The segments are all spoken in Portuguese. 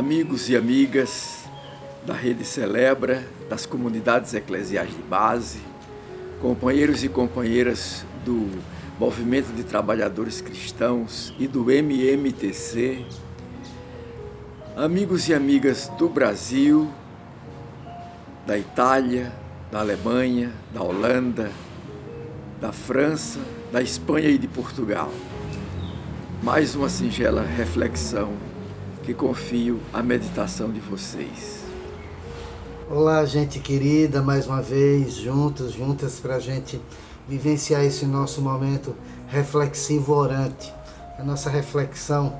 Amigos e amigas da Rede Celebra, das comunidades eclesiais de base, companheiros e companheiras do Movimento de Trabalhadores Cristãos e do MMTC, amigos e amigas do Brasil, da Itália, da Alemanha, da Holanda, da França, da Espanha e de Portugal. Mais uma singela reflexão que confio à meditação de vocês. Olá, gente querida, mais uma vez, juntas para a gente vivenciar esse nosso momento reflexivo orante. A nossa reflexão,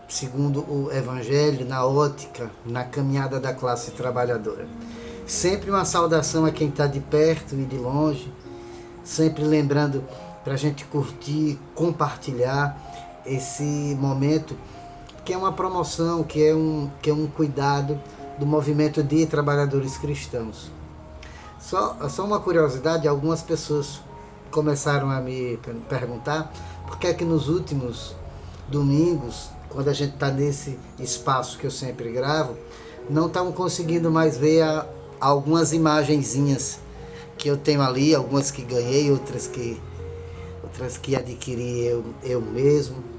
segundo o Evangelho, na ótica, na caminhada da classe trabalhadora. Sempre uma saudação a quem está de perto e de longe, sempre lembrando para a gente curtir, compartilhar esse momento que é uma promoção, que é um cuidado do movimento de trabalhadores cristãos. Só uma curiosidade, algumas pessoas começaram a me perguntar por que é que nos últimos domingos, quando a gente está nesse espaço que eu sempre gravo, não estão conseguindo mais ver algumas imagenzinhas que eu tenho ali, algumas que ganhei, outras que adquiri eu mesmo.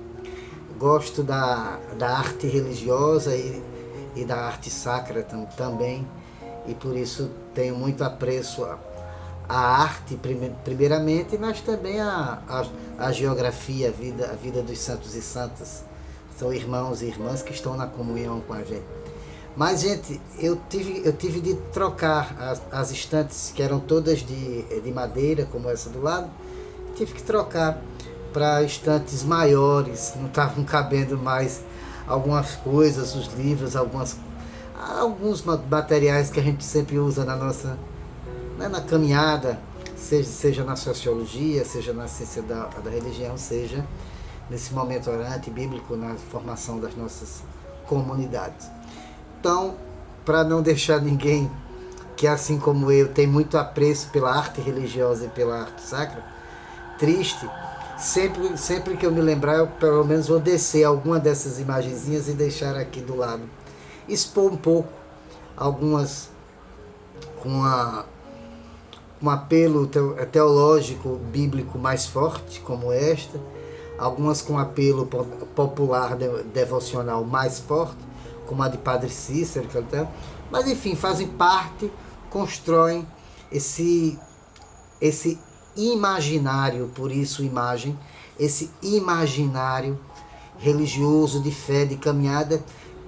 Gosto da arte religiosa e da arte sacra também, e por isso tenho muito apreço à arte primeiramente, mas também a geografia, a vida dos santos e santas. São irmãos e irmãs que estão na comunhão com a gente. Mas, gente, eu tive de trocar as estantes, que eram todas de madeira, como essa do lado, tive que trocar para estantes maiores, não estavam cabendo mais algumas coisas, os livros, alguns materiais que a gente sempre usa na nossa, né, na caminhada, seja na sociologia, seja na ciência da religião, seja nesse momento orante bíblico, na formação das nossas comunidades. Então, para não deixar ninguém que, assim como eu, tem muito apreço pela arte religiosa e pela arte sacra, triste, sempre que eu me lembrar, eu pelo menos vou descer alguma dessas imagenzinhas e deixar aqui do lado. Expor um pouco, algumas com um apelo teológico, bíblico mais forte, como esta, algumas com apelo popular, devocional mais forte, como a de Padre Cícero, mas enfim, fazem parte, constroem esse imaginário, por isso imagem, esse imaginário religioso de fé, de caminhada,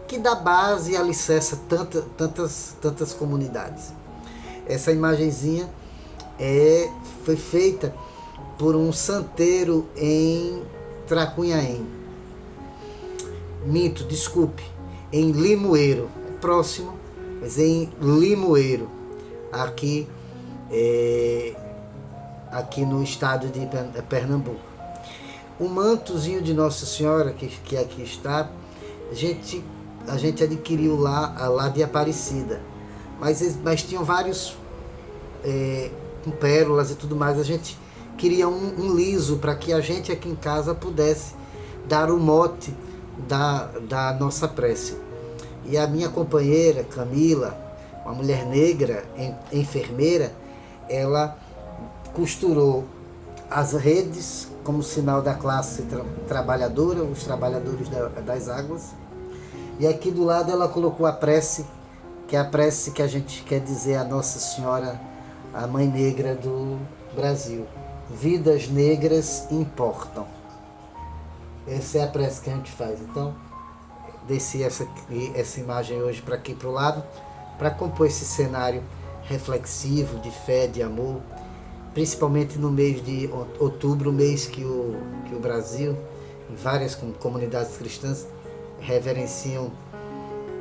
que dá base e alicerça tantas comunidades. Essa imagenzinha foi feita por um santeiro em Tracunhaém. Em Limoeiro, próximo, mas em Limoeiro, aqui no estado de Pernambuco. O mantozinho de Nossa Senhora, que aqui está, a gente adquiriu lá de Aparecida, mas tinham vários com pérolas e tudo mais. A gente queria um liso para que a gente aqui em casa pudesse dar o mote da nossa prece. E a minha companheira Camila, uma mulher negra, enfermeira, ela costurou as redes como sinal da classe trabalhadora, os trabalhadores das águas, e aqui do lado ela colocou a prece, que é a prece que a gente quer dizer a Nossa Senhora, a Mãe Negra do Brasil. Vidas negras importam. Essa é a prece que a gente faz. Então, desci essa imagem hoje para aqui para o lado, para compor esse cenário reflexivo de fé, de amor, principalmente no mês de outubro, mês que o Brasil, em várias comunidades cristãs, reverenciam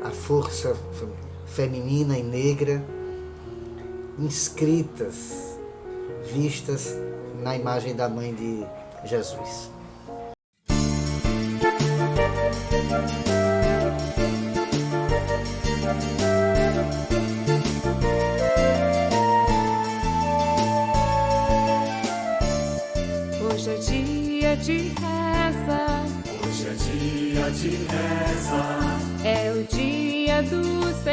a força feminina e negra, inscritas, vistas na imagem da Mãe de Jesus. Hoje é dia de reza. Hoje é dia de reza.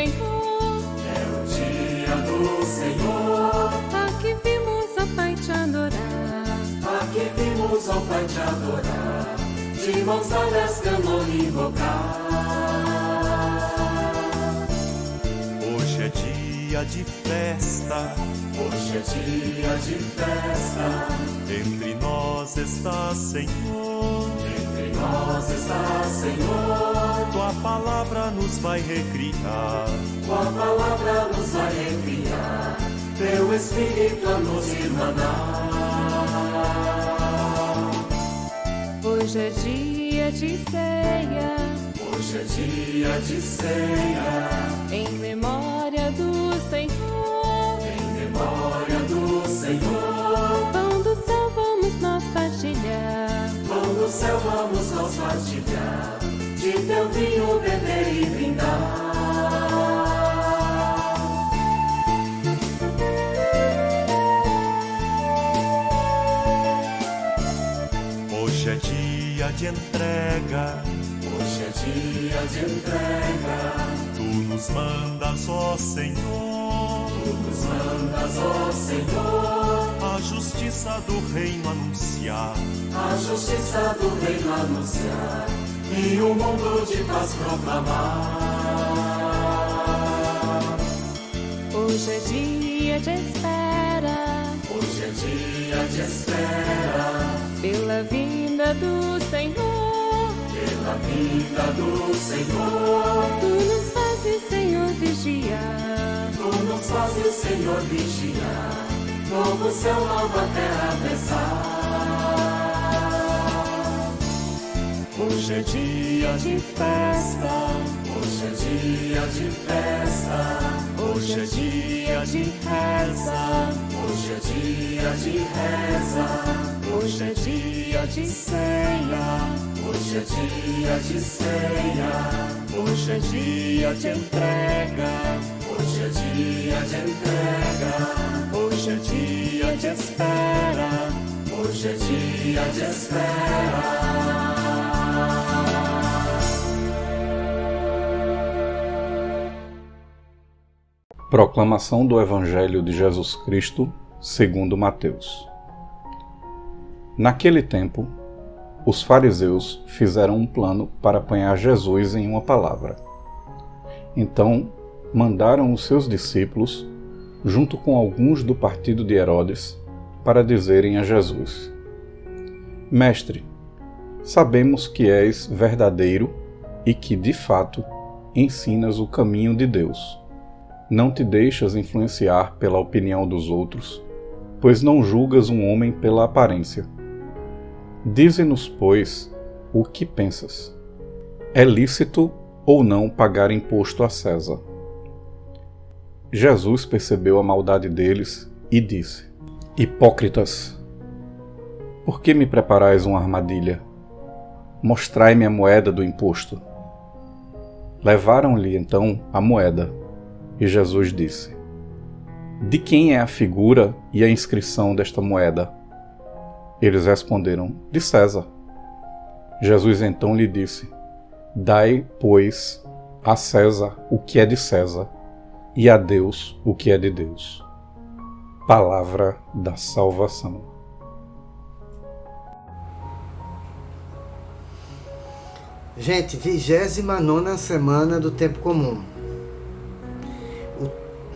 Senhor. É o dia do Senhor. Aqui vimos ao Pai te adorar. Aqui vimos ao Pai te adorar. De mãos dadas clamando e invocar. Hoje é dia de festa. Hoje é dia de festa. Entre nós está, Senhor. Entre nós está, Senhor. Tua palavra nos vai recriar. Tua palavra nos vai recriar. Teu Espírito a nos irmanar. Hoje é dia de ceia. Hoje é dia de ceia. Em memória do Senhor. Em memória do Senhor. Pão do céu vamos nós partilhar. Pão do céu vamos nós partilhar. De teu vinho beber e brindar. Hoje é dia de entrega. Hoje é dia de entrega. Tu nos mandas, ó Senhor. Tu nos mandas, ó Senhor. A justiça do reino anunciar. A justiça do reino anunciar. E um mundo de paz proclamar. Hoje é dia de espera. Hoje é dia de espera. Pela vinda do Senhor. Pela vinda do Senhor. Tu nos fazes, Senhor, vigiar. Tu nos fazes, Senhor, vigiar. Novo céu, nova terra pensar. Hoje é dia de festa. Hoje é dia de festa. Hoje é dia de reza. Hoje é dia de reza. Hoje é dia de ceia. Hoje é dia de ceia. Hoje é dia de entrega. Hoje é dia de entrega. Hoje é dia de espera. Hoje é dia de espera. Proclamação do Evangelho de Jesus Cristo, segundo Mateus. Naquele tempo, os fariseus fizeram um plano para apanhar Jesus em uma palavra. Então, mandaram os seus discípulos, junto com alguns do partido de Herodes, para dizerem a Jesus: Mestre, sabemos que és verdadeiro e que, de fato, ensinas o caminho de Deus. Não te deixas influenciar pela opinião dos outros, pois não julgas um homem pela aparência. Dize-nos, pois, o que pensas. É lícito ou não pagar imposto a César? Jesus percebeu a maldade deles e disse: Hipócritas, por que me preparais uma armadilha? Mostrai-me a moeda do imposto. Levaram-lhe então a moeda. E Jesus disse: De quem é a figura e a inscrição desta moeda? Eles responderam: De César. Jesus então lhe disse: Dai, pois, a César o que é de César, e a Deus o que é de Deus. Palavra da salvação. Gente, 29ª semana do tempo comum.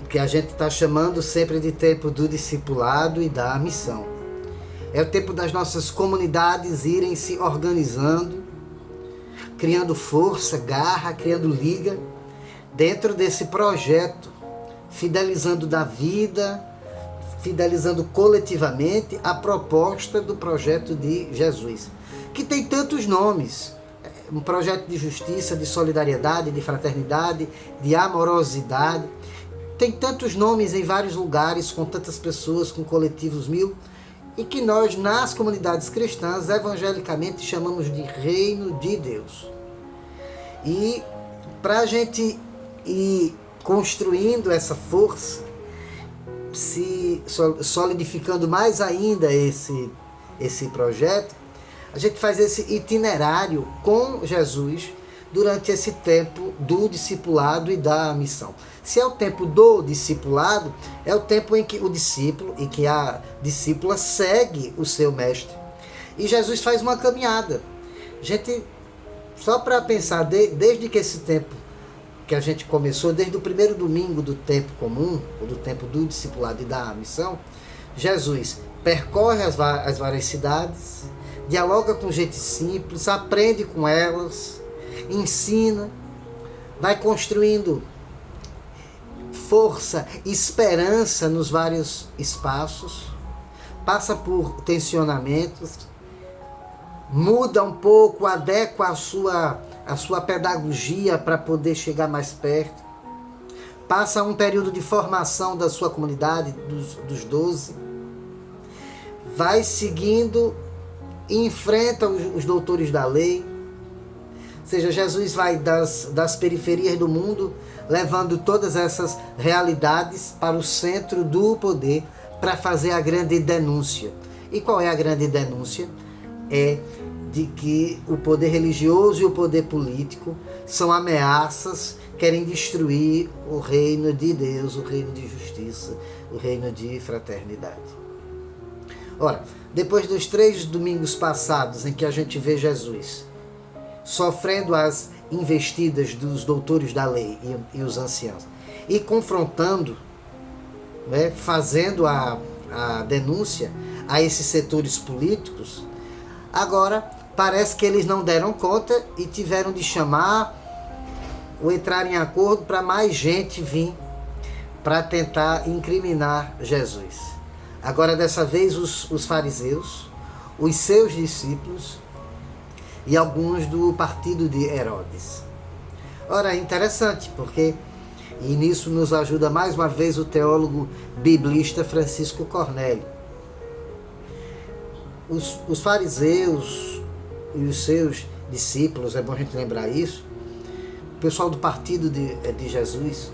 O que a gente está chamando sempre de tempo do discipulado e da missão. É o tempo das nossas comunidades irem se organizando, criando força, garra, criando liga, dentro desse projeto, fidelizando da vida, fidelizando coletivamente a proposta do projeto de Jesus, que tem tantos nomes. Um projeto de justiça, de solidariedade, de fraternidade, de amorosidade. Tem tantos nomes em vários lugares, com tantas pessoas, com coletivos mil, e que nós, nas comunidades cristãs, evangelicamente chamamos de Reino de Deus. E para a gente ir construindo essa força, se solidificando mais ainda esse projeto, a gente faz esse itinerário com Jesus durante esse tempo do discipulado e da missão. Se é o tempo do discipulado, é o tempo em que o discípulo e que a discípula segue o seu mestre. E Jesus faz uma caminhada. Gente, só para pensar, desde que esse tempo que a gente começou, desde o primeiro domingo do tempo comum, ou do tempo do discipulado e da missão, Jesus percorre as várias cidades, dialoga com gente simples, aprende com elas, ensina, vai construindo força, esperança nos vários espaços, passa por tensionamentos, muda um pouco, adequa a sua pedagogia para poder chegar mais perto, passa um período de formação da sua comunidade, dos 12, vai seguindo e enfrenta os doutores da lei. Ou seja, Jesus vai das periferias do mundo, levando todas essas realidades para o centro do poder, para fazer a grande denúncia. E qual é a grande denúncia? É de que o poder religioso e o poder político são ameaças, querem destruir o reino de Deus, o reino de justiça, o reino de fraternidade. Ora, depois dos 3 domingos passados em que a gente vê Jesus sofrendo as investidas dos doutores da lei e os anciãos, e confrontando, né, fazendo a denúncia a esses setores políticos, agora parece que eles não deram conta e tiveram de chamar ou entrar em acordo para mais gente vir para tentar incriminar Jesus. Agora, dessa vez, os fariseus, os seus discípulos e alguns do partido de Herodes. Ora, é interessante, porque e nisso nos ajuda mais uma vez o teólogo biblista Francisco Cornélio. Os fariseus e os seus discípulos, é bom a gente lembrar isso, o pessoal do partido de Jesus,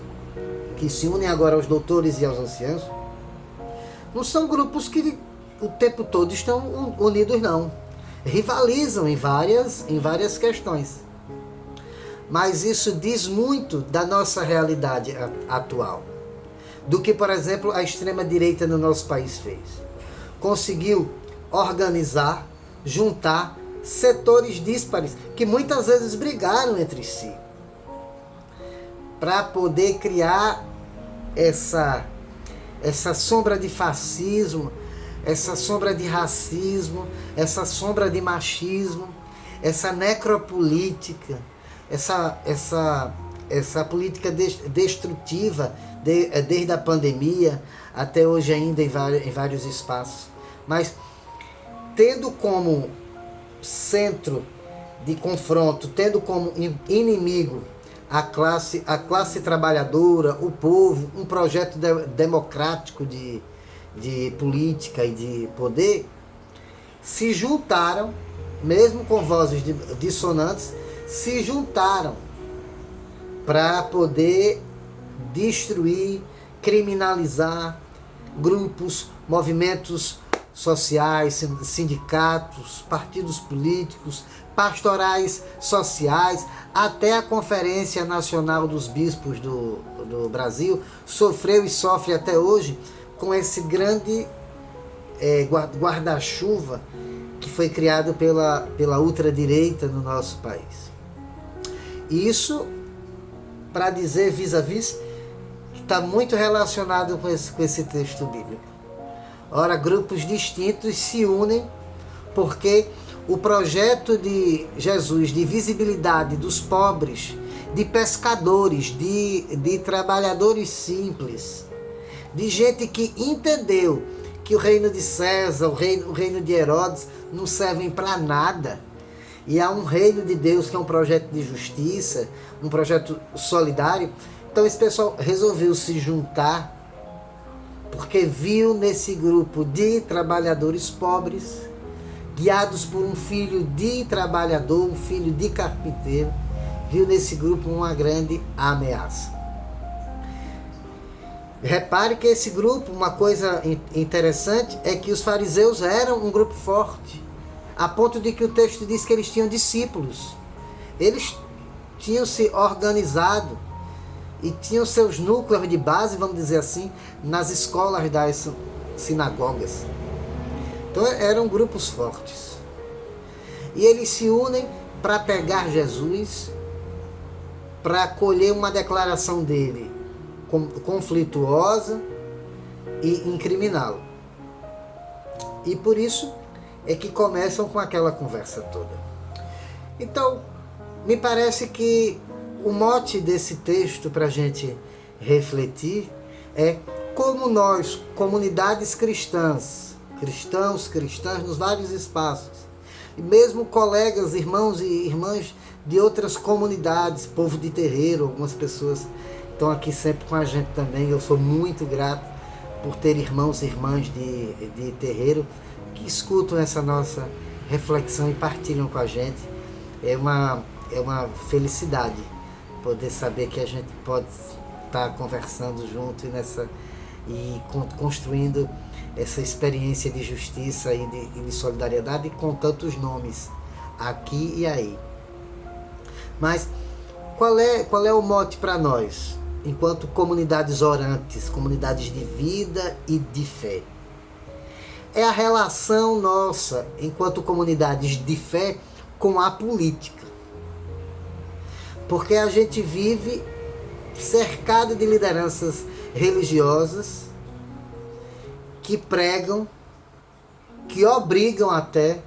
que se unem agora aos doutores e aos anciãos, não são grupos que o tempo todo estão unidos, não. Rivalizam em várias questões. Mas isso diz muito da nossa realidade atual. Do que, por exemplo, a extrema-direita no nosso país fez. Conseguiu organizar, juntar setores díspares que muitas vezes brigaram entre si para poder criar essa sombra de fascismo, essa sombra de racismo, essa sombra de machismo, essa necropolítica, essa política destrutiva desde a pandemia até hoje ainda em vários espaços. Mas tendo como centro de confronto, tendo como inimigo a classe trabalhadora, o povo, um projeto democrático de política e de poder, se juntaram, mesmo com vozes dissonantes, se juntaram para poder destruir, criminalizar grupos, movimentos sociais, sindicatos, partidos políticos, pastorais sociais, até a Conferência Nacional dos Bispos do Brasil sofreu e sofre até hoje com esse grande guarda-chuva que foi criado pela ultradireita no nosso país. Isso para dizer vis-a-vis que está muito relacionado com esse texto bíblico. Ora, grupos distintos se unem porque o projeto de Jesus de visibilidade dos pobres, de pescadores, de trabalhadores simples, de gente que entendeu que o reino de César, o reino de Herodes não servem para nada. E há um reino de Deus que é um projeto de justiça, um projeto solidário. Então esse pessoal resolveu se juntar porque viu nesse grupo de trabalhadores pobres, guiados por um filho de trabalhador, um filho de carpinteiro, viu nesse grupo uma grande ameaça. Repare que esse grupo, uma coisa interessante, é que os fariseus eram um grupo forte, a ponto de que o texto diz que eles tinham discípulos. Eles tinham se organizado e tinham seus núcleos de base, vamos dizer assim, nas escolas das sinagogas. Então eram grupos fortes. E eles se unem para pegar Jesus, para acolher uma declaração dele conflituosa e incriminá-lo. E por isso é que começam com aquela conversa toda. Então, me parece que o mote desse texto para a gente refletir é como nós, comunidades cristãs, cristãs, nos vários espaços, e mesmo colegas, irmãos e irmãs de outras comunidades, povo de terreiro, algumas pessoas estão aqui sempre com a gente também. Eu sou muito grato por ter irmãos e irmãs de terreiro que escutam essa nossa reflexão e partilham com a gente. É uma felicidade poder saber que a gente pode estar conversando junto e construindo essa experiência de justiça e de solidariedade com tantos nomes aqui e aí. Mas qual é o mote para nós, enquanto comunidades orantes, comunidades de vida e de fé? É a relação nossa, enquanto comunidades de fé, com a política. Porque a gente vive cercado de lideranças religiosas que pregam, que obrigam até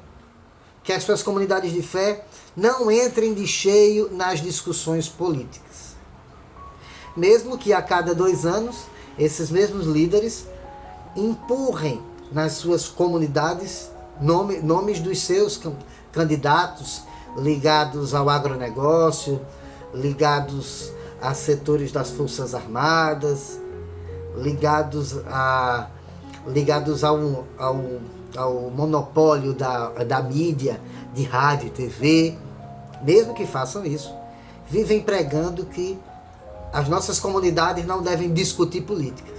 que as suas comunidades de fé não entrem de cheio nas discussões políticas. Mesmo que a cada 2 anos, esses mesmos líderes empurrem nas suas comunidades nomes dos seus candidatos ligados ao agronegócio, ligados a setores das Forças Armadas, ligados ao monopólio da mídia, de rádio e TV. Mesmo que façam isso, vivem pregando que as nossas comunidades não devem discutir política.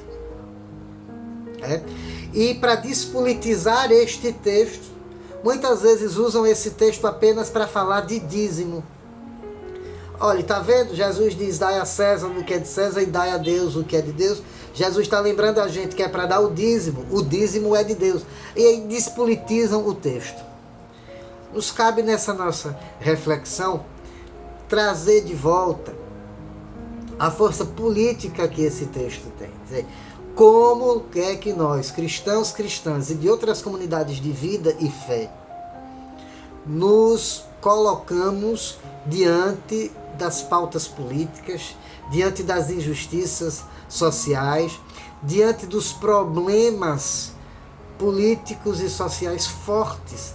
E para despolitizar este texto, muitas vezes usam esse texto apenas para falar de dízimo. Olha, está vendo? Jesus diz: dai a César o que é de César e dai a Deus o que é de Deus. Jesus está lembrando a gente que é para dar o dízimo é de Deus. E aí despolitizam o texto. Nos cabe nessa nossa reflexão trazer de volta a força política que esse texto tem. Quer dizer, como é que nós, cristãos, cristãs e de outras comunidades de vida e fé, nos colocamos diante das pautas políticas, diante das injustiças sociais, diante dos problemas políticos e sociais fortes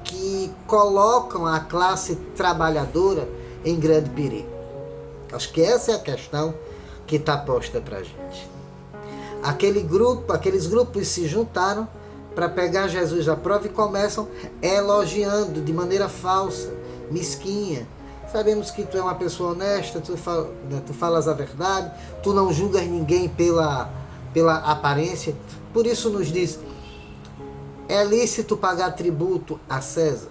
que colocam a classe trabalhadora em grande perigo. Acho que essa é a questão que está posta para a gente. Aqueles grupos se juntaram para pegar Jesus à prova e começam elogiando de maneira falsa, mesquinha. Sabemos que tu é uma pessoa honesta, tu falas a verdade, tu não julgas ninguém pela aparência. Por isso nos diz: é lícito pagar tributo a César.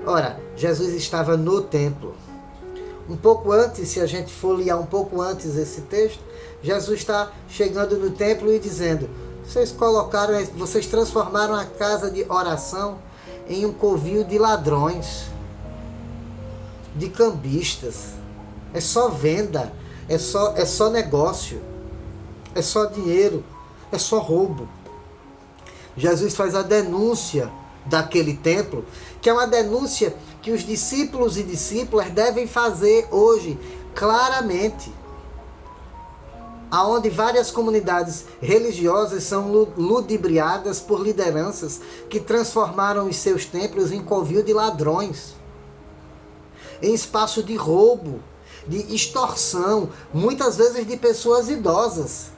Ora, Jesus estava no templo. Um pouco antes, se a gente folhear um pouco antes esse texto, Jesus está chegando no templo e dizendo: vocês transformaram a casa de oração em um covil de ladrões, de cambistas. É só venda, é só negócio, é só dinheiro, é só roubo. Jesus faz a denúncia daquele templo, que é uma denúncia que os discípulos e discípulas devem fazer hoje, claramente. Aonde várias comunidades religiosas são ludibriadas por lideranças que transformaram os seus templos em covil de ladrões, em espaço de roubo, de extorsão, muitas vezes de pessoas idosas.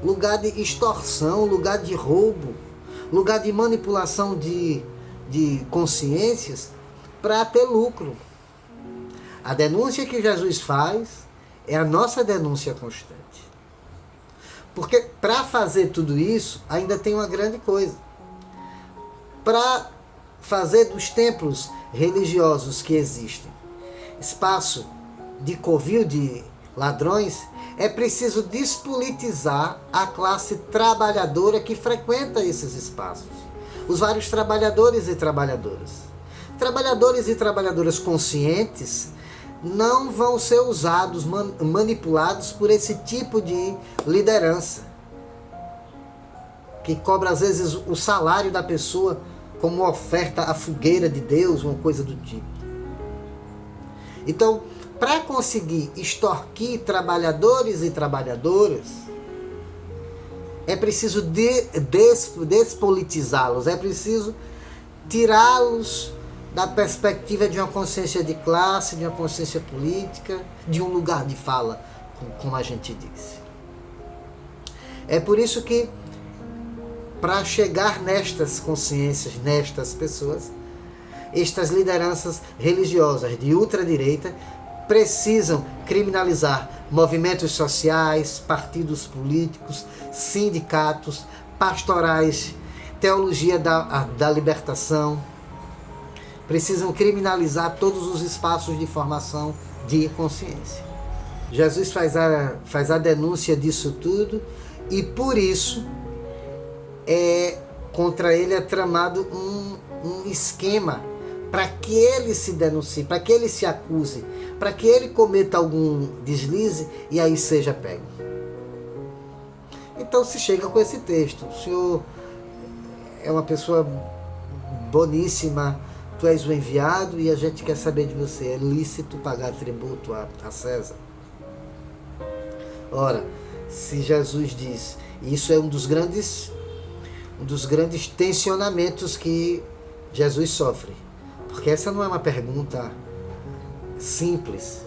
Lugar de extorsão, lugar de roubo, lugar de manipulação de consciências para ter lucro. A denúncia que Jesus faz é a nossa denúncia constante. Porque para fazer tudo isso, ainda tem uma grande coisa. Para fazer dos templos religiosos que existem, espaço de covil de ladrões, é preciso despolitizar a classe trabalhadora que frequenta esses espaços. Os vários trabalhadores e trabalhadoras. Trabalhadores e trabalhadoras conscientes não vão ser usados, manipulados por esse tipo de liderança, que cobra às vezes o salário da pessoa como oferta à fogueira de Deus, uma coisa do tipo. Então, para conseguir extorquir trabalhadores e trabalhadoras, é preciso despolitizá-los, é preciso tirá-los da perspectiva de uma consciência de classe, de uma consciência política, de um lugar de fala, como a gente disse. É por isso que, para chegar nestas consciências, nestas pessoas, estas lideranças religiosas de ultradireita precisam criminalizar movimentos sociais, partidos políticos, sindicatos, pastorais, teologia da libertação. Precisam criminalizar todos os espaços de formação de consciência. Jesus faz a denúncia disso tudo e por isso contra ele é tramado um esquema para que ele se denuncie, para que ele se acuse, para que ele cometa algum deslize e aí seja pego. Então se chega com esse texto: o senhor é uma pessoa boníssima, tu és o enviado e a gente quer saber de você, é lícito pagar tributo a César? Ora, se Jesus diz, isso é um dos grandes tensionamentos que Jesus sofre, porque essa não é uma pergunta simples,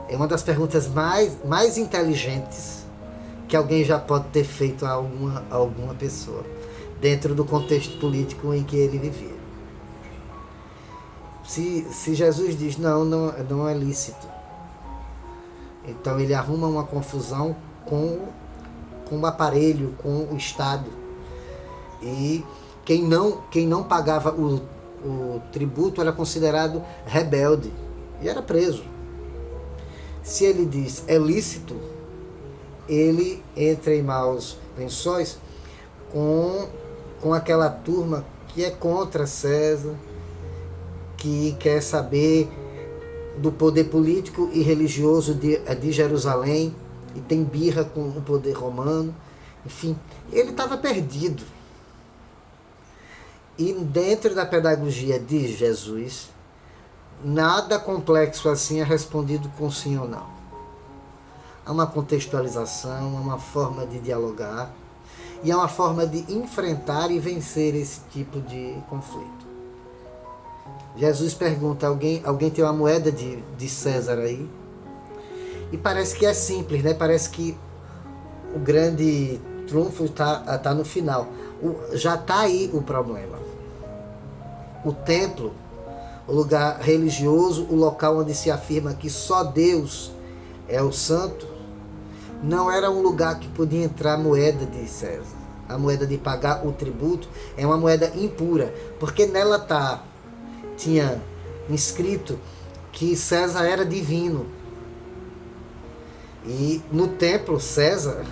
é uma das perguntas mais inteligentes que alguém já pode ter feito a alguma pessoa, dentro do contexto político em que ele vivia. Se Jesus diz não é lícito, então ele arruma uma confusão com o aparelho, com o Estado. E quem não pagava o tributo era considerado rebelde e era preso. Se ele diz é lícito, ele entra em maus lençóis com aquela turma que é contra César, que quer saber do poder político e religioso de Jerusalém e tem birra com o poder romano. Enfim, ele estava perdido. E dentro da pedagogia de Jesus, nada complexo assim é respondido com sim ou não. Há uma contextualização, há uma forma de dialogar e há uma forma de enfrentar e vencer esse tipo de conflito. Jesus pergunta: alguém tem uma moeda de César aí? E parece que é simples, né? Parece que o grande trunfo tá no final. Já está aí o problema. O templo, o lugar religioso, o local onde se afirma que só Deus é o santo, não era um lugar que podia entrar moeda de César. A moeda de pagar o tributo é uma moeda impura, porque nela tinha escrito que César era divino. E no templo, César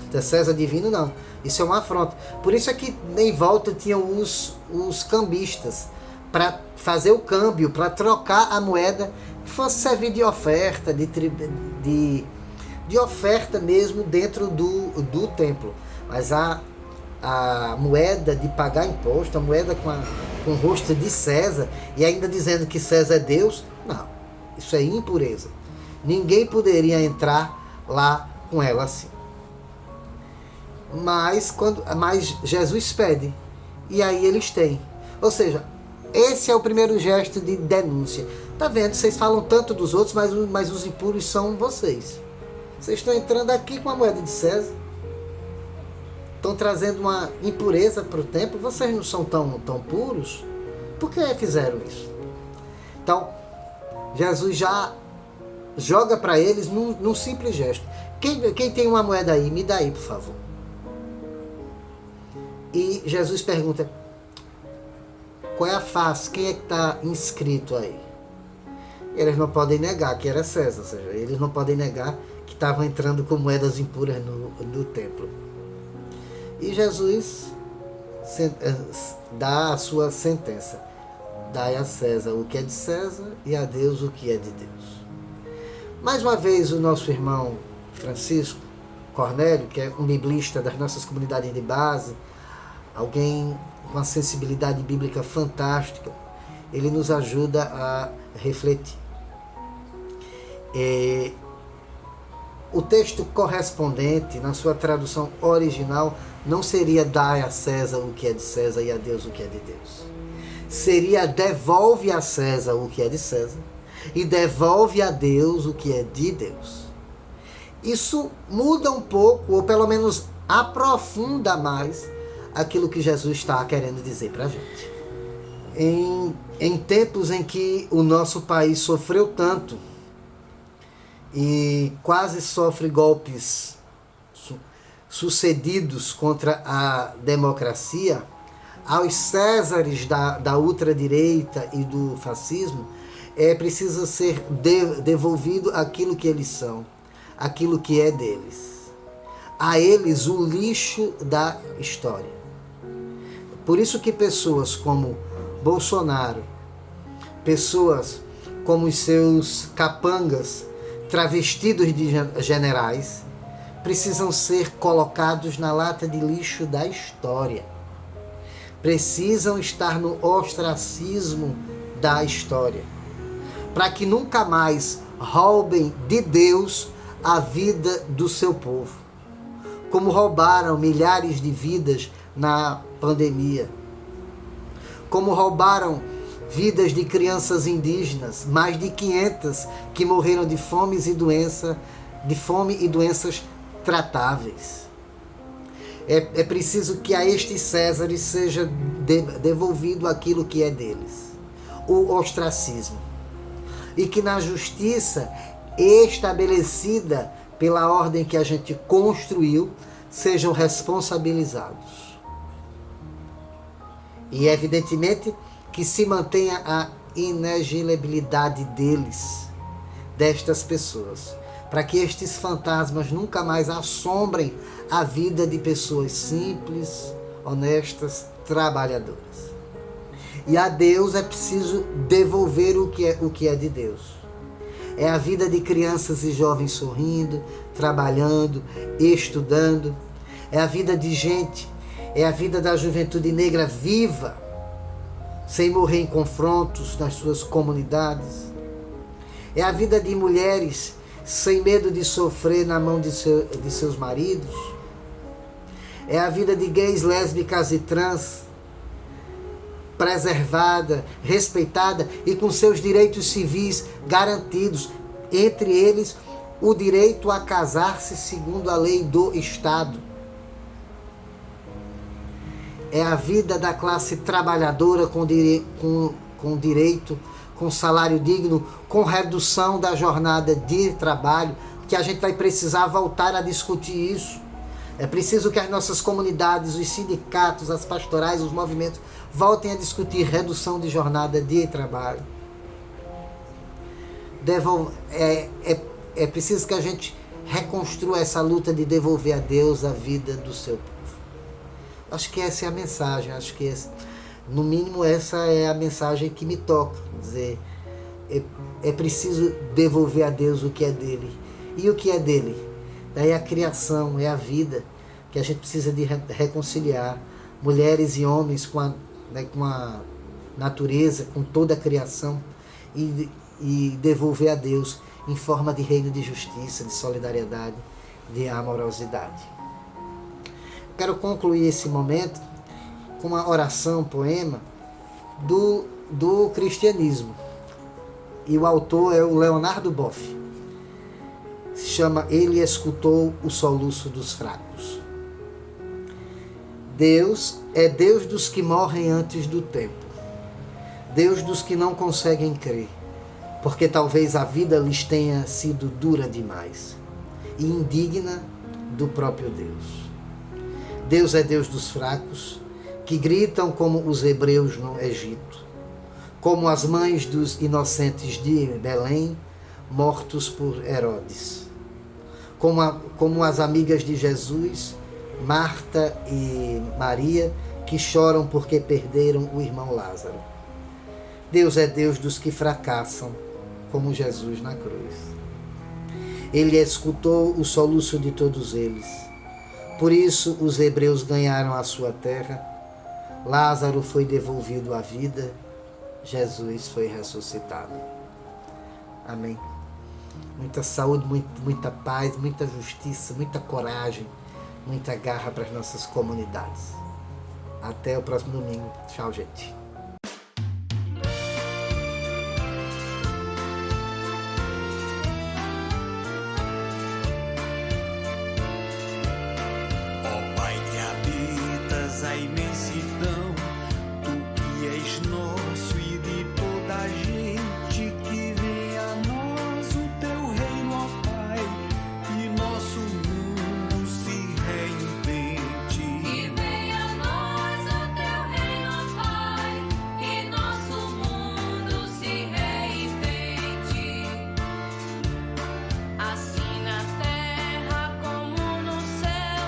divino não. Isso é uma afronta. Por isso é que em volta tinham os cambistas, para fazer o câmbio, para trocar a moeda, que fosse servir de oferta, de oferta mesmo dentro do templo. Mas a moeda de pagar imposto, a moeda com o rosto de César, e ainda dizendo que César é Deus, não. Isso é impureza. Ninguém poderia entrar lá com ela assim. Mas Jesus pede, e aí eles têm. Ou seja, esse é o primeiro gesto de denúncia. Tá vendo? Vocês falam tanto dos outros, mas os impuros são vocês. Vocês estão entrando aqui com a moeda de César. Estão trazendo uma impureza para o templo. Vocês não são tão puros? Por que fizeram isso? Então, Jesus já joga para eles num simples gesto. Quem tem uma moeda aí, me dá aí, por favor. E Jesus pergunta: qual é a face, quem é que está inscrito aí? Eles não podem negar que era César, ou seja, eles não podem negar que estavam entrando com moedas impuras no templo. E Jesus dá a sua sentença: dai a César o que é de César e a Deus o que é de Deus. Mais uma vez, o nosso irmão Francisco Cornélio, que é um biblista das nossas comunidades de base, alguém com uma sensibilidade bíblica fantástica, ele nos ajuda a refletir. O texto correspondente, na sua tradução original, não seria dai a César o que é de César e a Deus o que é de Deus. Seria devolve a César o que é de César e devolve a Deus o que é de Deus. Isso muda um pouco, ou pelo menos aprofunda mais aquilo que Jesus está querendo dizer para a gente. Em tempos em que o nosso país sofreu tanto e quase sofre golpes sucedidos contra a democracia, aos Césares da ultradireita e do fascismo, precisa ser devolvido aquilo que eles são, aquilo que é deles. A eles o lixo da história. Por isso que pessoas como Bolsonaro, pessoas como os seus capangas travestidos de generais, precisam ser colocados na lata de lixo da história. Precisam estar no ostracismo da história, para que nunca mais roubem de Deus a vida do seu povo, como roubaram milhares de vidas na pandemia, como roubaram vidas de crianças indígenas, mais de 500 que morreram de fome e doenças tratáveis. É preciso que a estes Césares seja devolvido aquilo que é deles, o ostracismo, e que na justiça estabelecida pela ordem que a gente construiu sejam responsabilizados. E evidentemente que se mantenha a inegibilidade destas pessoas, para que estes fantasmas nunca mais assombrem a vida de pessoas simples, honestas, trabalhadoras. E a Deus é preciso devolver o que é de Deus. É a vida de crianças e jovens sorrindo, trabalhando, estudando. É a vida de gente, é a vida da juventude negra viva, sem morrer em confrontos nas suas comunidades. É a vida de mulheres sem medo de sofrer na mão de seus maridos. É a vida de gays, lésbicas e trans, preservada, respeitada e com seus direitos civis garantidos, entre eles o direito a casar-se segundo a lei do Estado. É a vida da classe trabalhadora com direito, com salário digno, com redução da jornada de trabalho, que a gente vai precisar voltar a discutir isso. É preciso que as nossas comunidades, os sindicatos, as pastorais, os movimentos voltem a discutir redução de jornada de trabalho. É preciso que a gente reconstrua essa luta de devolver a Deus a vida do seu povo. Acho que essa é a mensagem, no mínimo essa é a mensagem que me toca, dizer, é preciso devolver a Deus o que é dele. E o que é dele? Daí a criação, é a vida, que a gente precisa de reconciliar mulheres e homens com a natureza, com toda a criação, e devolver a Deus em forma de reino de justiça, de solidariedade, de amorosidade. Quero concluir esse momento com uma oração, um poema do cristianismo. E o autor é o Leonardo Boff. Se chama Ele Escutou o Soluço dos Fracos. Deus é Deus dos que morrem antes do tempo. Deus dos que não conseguem crer, porque talvez a vida lhes tenha sido dura demais e indigna do próprio Deus. Deus é Deus dos fracos, que gritam como os hebreus no Egito, como as mães dos inocentes de Belém, mortos por Herodes, como as amigas de Jesus, Marta e Maria, que choram porque perderam o irmão Lázaro. Deus é Deus dos que fracassam, como Jesus na cruz. Ele escutou o soluço de todos eles. Por isso os hebreus ganharam a sua terra. Lázaro foi devolvido à vida. Jesus foi ressuscitado. Amém. Muita saúde, muita paz, muita justiça, muita coragem, muita garra para as nossas comunidades. Até o próximo domingo. Tchau, gente. Ó Pai que habitas a imensidão, tu que és nosso e de toda a gente, que venha a nós o teu reino, ó Pai, e nosso mundo se reinvente. Que venha a nós o teu reino, ó Pai, e nosso mundo se reinvente. Assim na terra como no céu,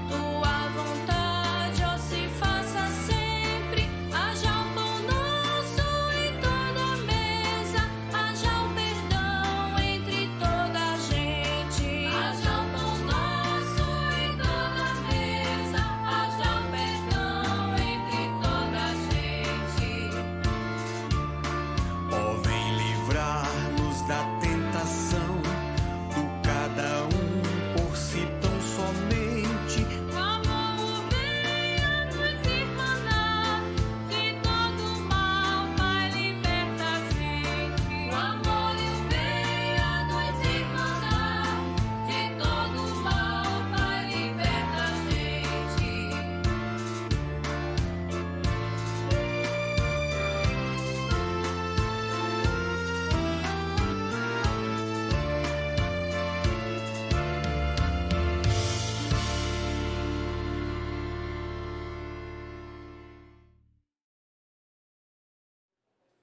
tua vontade, ó, se faça sempre. Haja o pão nosso em toda a mesa, haja o perdão entre toda a gente. Haja o pão nosso em toda a mesa, haja o perdão entre toda a gente. Ó, vem livrar-nos da tentação, do cada um por si tão somente. O amor venha nos irmanar de todo mal, Pai, liberta a gente. O amor venha nos irmanar de todo mal, Pai, liberta a gente.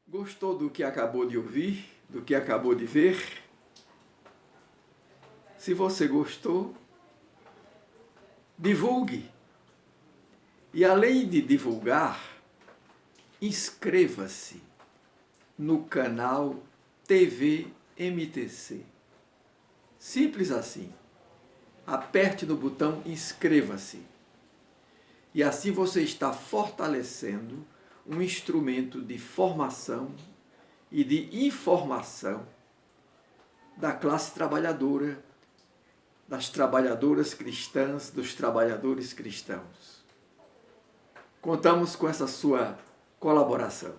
Gostou do que acabou de ouvir, do que acabou de ver? Se você gostou, divulgue. E além de divulgar, inscreva-se no canal TV MTC. Simples assim. Aperte no botão inscreva-se. E assim você está fortalecendo um instrumento de formação e de informação da classe trabalhadora, das trabalhadoras cristãs, dos trabalhadores cristãos. Contamos com essa sua colaboração.